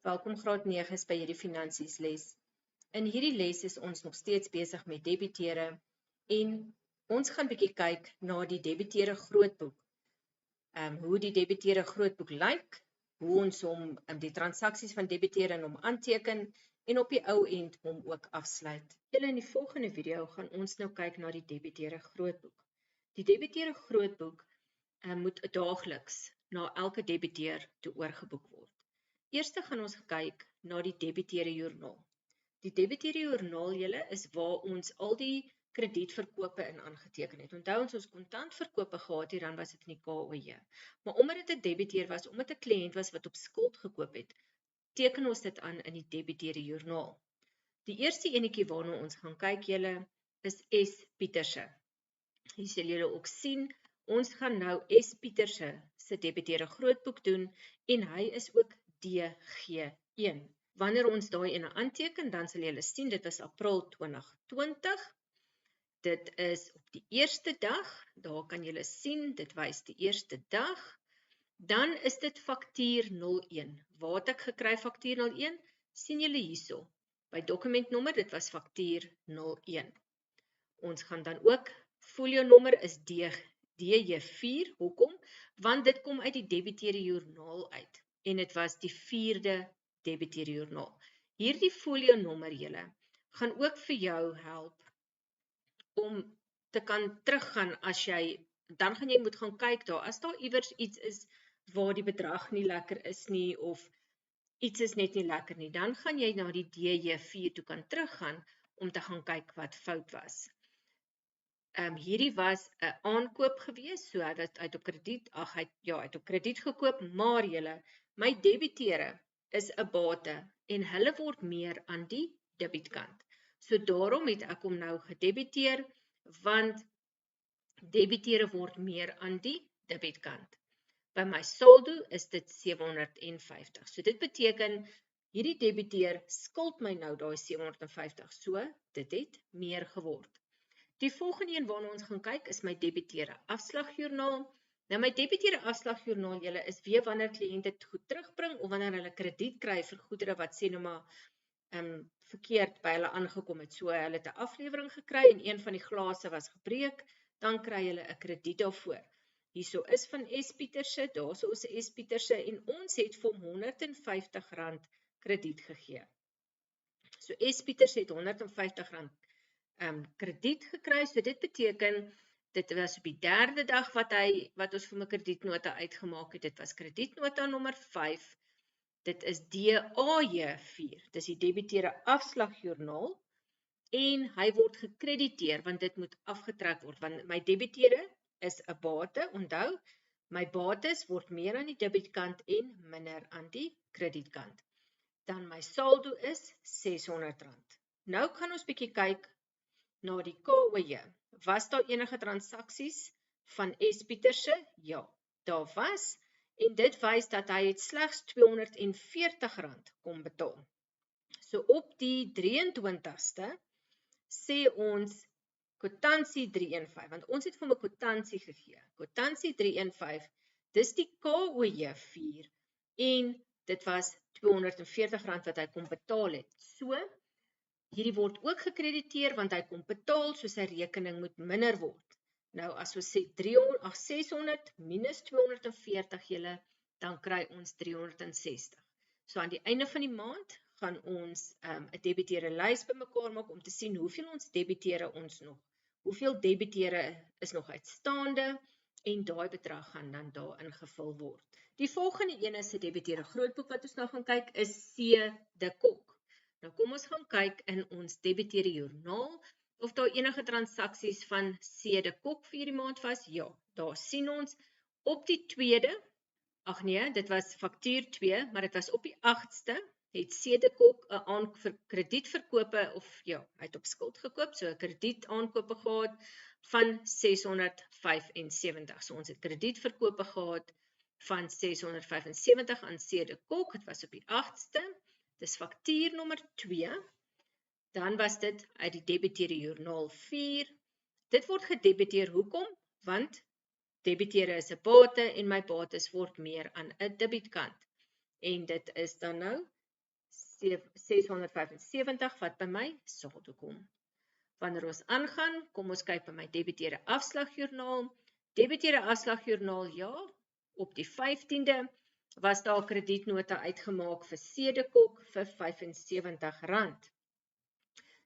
Welkom graad 9 by hierdie finansies les. In hierdie les is ons nog steeds besig met debiteure en ons gaan bietjie kyk na die debiteure grootboek. Hoe die debiteure grootboek lyk, hoe ons hom die transaksies van debiteure in hom aanteken en op die ou end hom ook afsluit. In die volgende video gaan ons nou kyk na die debiteure grootboek. Die debiteure grootboek moet daagliks na elke debiteur toe oorgeboek word. Eerste gaan ons kyk na die debiteure joernaal. Die debiteure joernaal is waar ons al die kredietverkope in aangeteken het. Onthou ons kontantverkope gehad hier, dan was dit in die KOJ. Maar omdat dit 'n debiteur was, omdat 'n kliënt was wat op skuld gekoop het, teken ons dit aan in die debiteure joernaal. Die eerste enetjie waarna ons gaan kyk is S. Pieterse. Hier sal julle ook sien, ons gaan nou S. Pieterse se debiteure grootboek doen en hy is ook DG1. Wanneer ons daai ene aanteken, dan sal julle sien, dit was April 2020. Dit is op die eerste dag, daar kan julle sien, dit wys die eerste dag. Dan is dit faktuur 01. Waar het ek gekry faktuur 01? Sien julle hierso. By dokumentnommer, dit was faktuur 01. Ons gaan dan ook, folio nommer is DJ4. Hoekom? Want dit kom uit die debiteure joernaal uit. En dit was die 4de debiteure joernaal. Hierdie folio nommer gaan ook vir jou help om te kan teruggaan as dan gaan jy moet gaan kyk daar, as daar iewers iets is waar die bedrag nie lekker is nie, of iets is net nie lekker nie, dan gaan jy na die DJ4 toe kan teruggaan, om te gaan kyk wat fout was. Hierdie was 'n aankoop gewees, so hy het uit op krediet, hy het op krediet gekoop, maar my debiteure is 'n bate, en hulle word meer aan die debietkant. So daarom het ek hom nou gedebiteer, want debiteure word meer aan die debietkant. By my saldo is dit 750. So dit beteken, hierdie debiteur skuld my nou daai 750, so dit het meer geword. Die volgende een waarna ons gaan kyk is my debiteure afslagjoernaal. Nou my debiteure afslagjoernaal is weer wanneer kliënte dit goed terugbring of wanneer hulle krediet kry vir goedere wat sê nou maar verkeerd by hulle aangekom het. So hulle het 'n aflewering gekry en een van die glase was gebreek, dan kry hulle 'n krediet daarvoor. Hierso is van S. Pieterse, daarso is 'n S. Pieterse en ons het vir hom R150 krediet gegee. So S. Pieterse het R150 krediet gekry, so dit beteken, dit was op die 3de dag wat ons vir my kredietnota uitgemaak het, dit was kredietnota nommer 5, dit is DAJ4, dis die debiteure afslagjoernaal, en hy word gekrediteer, want dit moet afgetrek word, want my debiteure is 'n bate, onthou, my bates word meer aan die debietkant en minder aan die kredietkant. Dan my saldo is R600. Nou kan ons bietjie kyk na die KOJ. Was daar enige transaksies van S. Pieterse? Ja, daar was, en dit wys dat hy het slegs R240 kom betaal. So op die 23ste sê ons kwitansie 315, want ons het vir hom 'n kwitansie gegee. Kwitansie 315, dis die KOJ 4, en dit was R240 wat hy kom betaal het. So, hierdie word ook gekrediteer, want hy kom betaal, so sy rekening moet minder word. Nou, as ons sê 600 minus 240 dan kry ons 360. So aan die einde van die maand gaan ons 'n debiteure lys bymekaar maak om te sien hoeveel ons debiteure ons nog. Hoeveel debiteure is nog uitstaande, en daai bedrag gaan dan daar ingevul word. Die volgende een is 'n debiteure grootboek wat ons nou gaan kyk, is C. de Kok. Nou kom ons gaan kyk in ons debiteure joernaal, of daar enige transaksies van C. de Kok vir hierdie maand was. Ja, daar sien ons op die 2de, dit was faktuur 2, maar dit was op die 8ste, het C. de Kok 'n kredietverkope, of ja, hy het op skuld gekoop, so 'n krediet aankope gehad van 675. So ons het kredietverkope gehad van 675 aan C. de Kok, dit was op die 8ste, dis faktuur nommer 2, dan was dit uit die debiteure joernaal 4, dit word gedebiteer, hoekom? Want debiteure is 'n bate, en my bates word meer aan 'n debietkant, en dit is dan nou 675 wat by my saldo kom. Wanneer ons aangaan, kom ons kyk by my debiteerde afslagjoernaal. Debiteerde afslagjoernaal, ja, op die 15de was daar kredietnota uitgemaak vir Cedekok vir R75.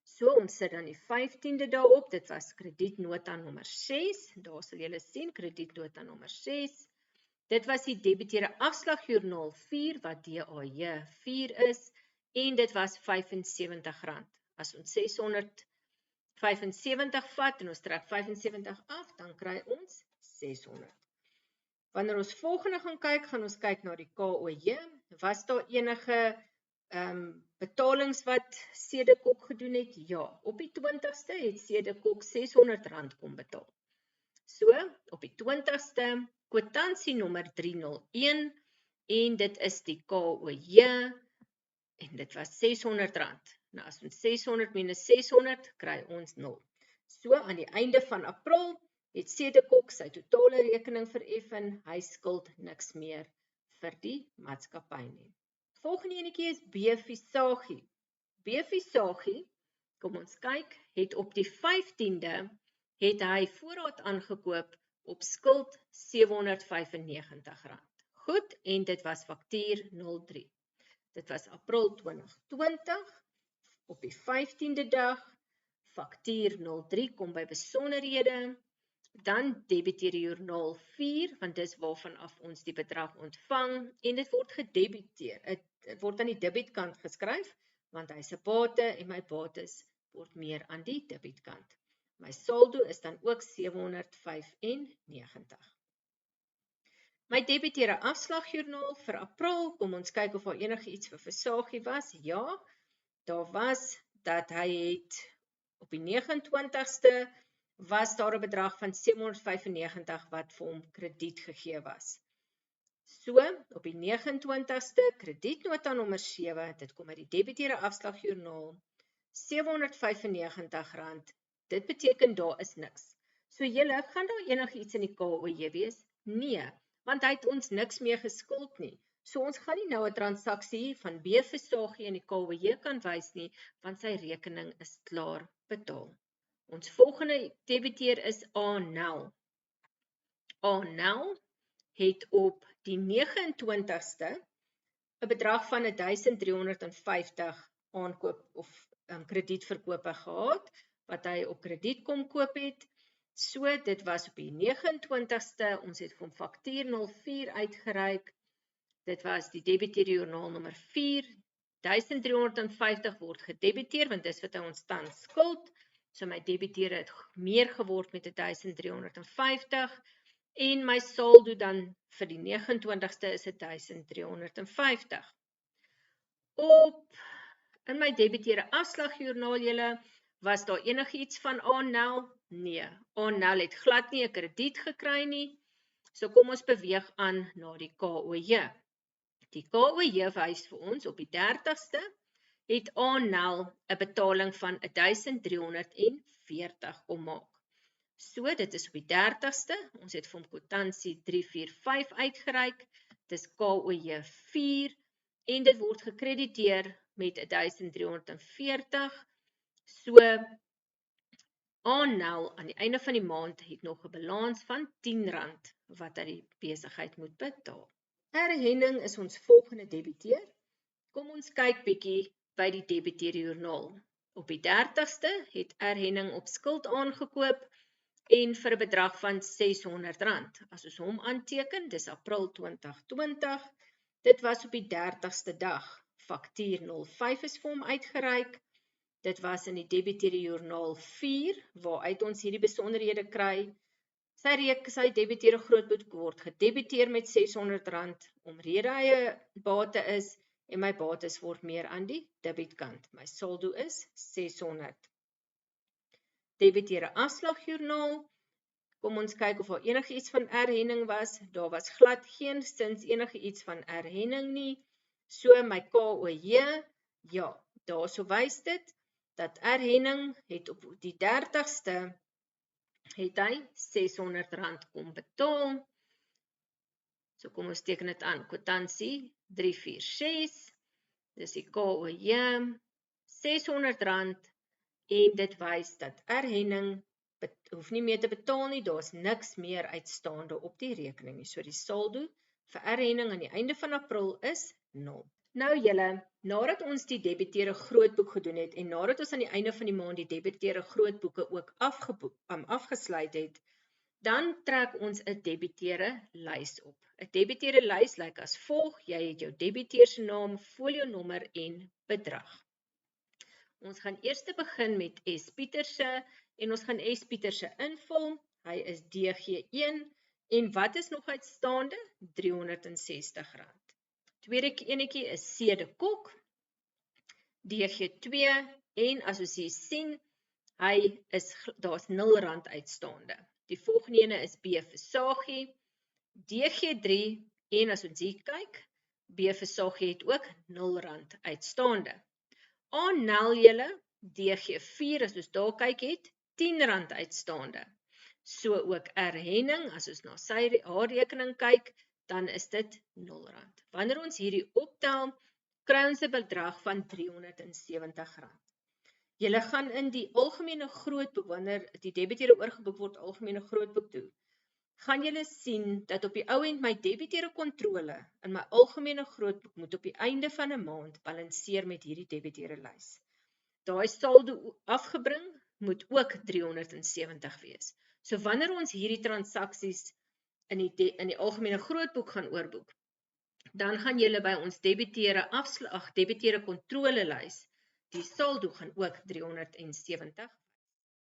So, ons sit dan die 15de daarop, dit was kredietnota nommer 6, daar sal julle sien, kredietnota nommer 6. Dit was die debiteerde afslagjoernaal 4, wat DAJ 4 is, en dit was R75. As ons 675 vat, en ons trek 75 af, dan kry ons 600. Wanneer ons volgende gaan ons kyk na die KOJ, was daar enige betalings wat Cedekok gedoen het? Ja, op die 20ste het Cedekok R600 kom betaal. So, op die 20ste, kwitansie nommer 301, en dit is die KOJ, en dit was R600. Nou, as ons 600 minus 600, kry ons 0. So, aan die einde van April, het Cedekok sy totale rekening vereffen, hy skuld niks meer vir die maatskappy nie. Volgende enetjie is B Visagie. B Visagie, kom ons kyk, het op die 15de, het hy voorraad aangekoop op skuld R795. Goed, en dit was faktuur 03. Dit was April 2020, op die 15de dag, faktuur 03 kom by besonderhede, dan debiteerde joernaal 4, want dis waarvan af ons die bedrag ontvang, en dit word gedebiteer. Dit word aan die debietkant geskryf, want hy se bate en my bates word meer aan die debietkant. My saldo is dan ook 795. My debiteerde afslagjoernaal vir April, kom ons kyk of daar enige iets vir Visagie was. Ja, daar was dat hy het op die 29ste was daar 'n bedrag van 795 wat vir hom krediet gegee was. So, op die 29ste, kredietnota nommer 7, dit kom uit die debiteerde afslagjoernaal, R795, dit beteken daar is niks. So julle, gaan daar enige iets in die KOJ wees? Nee, want hy het ons niks meer geskuld nie. So ons gaan nie nou 'n transaksie van B Visagie in die KOJ kan wys nie, want sy rekening is klaar betaal. Ons volgende debiteer is A-Nel. A-Nel het op die 29ste 'n bedrag van 1350 aankoop of kredietverkope gehad, wat hy op krediet kom koop het. So, dit was op die 29ste, ons het vir hom faktuur 04 uitgereik. Dit was die debiteerde joernaal nommer 4. 1350 word gedebiteer, want dis wat hy ons tans skuld. So my debiteer het meer geword met 1350 en my saldo dan vir die 29ste is 1350. In my debiteerde afslagjoernaal julle, was daar enigiets van A-Nel? Nee, A-Nel het glad nie 'n krediet gekry nie. So kom ons beweeg aan na die KOJ. Die KOJ wys vir ons op die 30ste het A-Nel 'n betaling van 1340 kom maak. So, dit is op die 30ste, ons het vir hom kwitansie 345 uitgereik, dis KOJ 4, en dit word gekrediteer met 1340, so A-Nel aan die einde van die maand het nog 'n balans van R10 wat hy die besigheid moet betaal. Erhenning is ons volgende debiteer. Kom ons kyk bietjie by die debiteerde joernaal. Op die 30ste het Erhenning op skuld aangekoop en vir 'n bedrag van R600. As ons hom aanteken, dis April 2020. Dit was op die 30ste dag. Faktuur 05 is vir hom uitgereik. Dit was in die debiteerde joernaal 4, waaruit ons hierdie besonderhede kry. Sy debiteerde grootboek word gedebiteer met R600, omrede hy 'n bate is, en my bates word meer aan die debietkant. My saldo is 600. Debiteerde afslagjoernaal. Kom ons kyk of daar enige iets van Erhenning was. Daar was glad geensins enige iets van Erhenning nie. So my KOJ, ja, daarso wys dit dat Erhenning het op die 30ste het hy R600 kom betaal. So kom ons teken dit aan, kwitansie 346, dis die KOJ, R600 en dit wys dat Erhenning hoef nie meer te betaal nie, daar's niks meer uitstaande op die rekening nie. So die saldo vir Erhenning aan die einde van April is 0. Nou julle, nadat ons die debiteure grootboek gedoen het en nadat ons aan die einde van die maand die debiteure grootboeke ook afgesluit het, dan trek ons 'n debiteure lys op. 'n Debiteure lys lyk as volg: jy het jou debiteur se naam, folionommer en bedrag. Ons gaan eers begin met S. Pieterse en ons gaan S. Pieterse invul. Hy is DG1 en wat is nog uitstaande? R360. Tweede enetjie is C. de Kok, DG2 en as ons hier sien, daar's R0 uitstaande. Die volgende ene is B. Versagie, DG3 en as ons hier kyk, B. Versagie het ook R0 uitstaande. Aanel julle, DG4, as ons daar kyk het, R10 uitstaande. So ook Erhenning, as ons na haar rekening kyk, dan is dit R0. Wanneer ons hierdie optel, kry ons 'n bedrag van R370. Julle gaan in die algemene grootboek, wanneer die debiteure oorgeboek word algemene grootboek toe, gaan julle sien dat op die ou end my debiteure kontrole in my algemene grootboek moet op die einde van 'n maand balanseer met hierdie debiteure lys. Daai saldo afgebring moet ook R370 wees. So wanneer ons hierdie transaksies in die algemene grootboek gaan oorboek, dan gaan julle by ons debiteure kontrole lys, die saldo gaan ook R370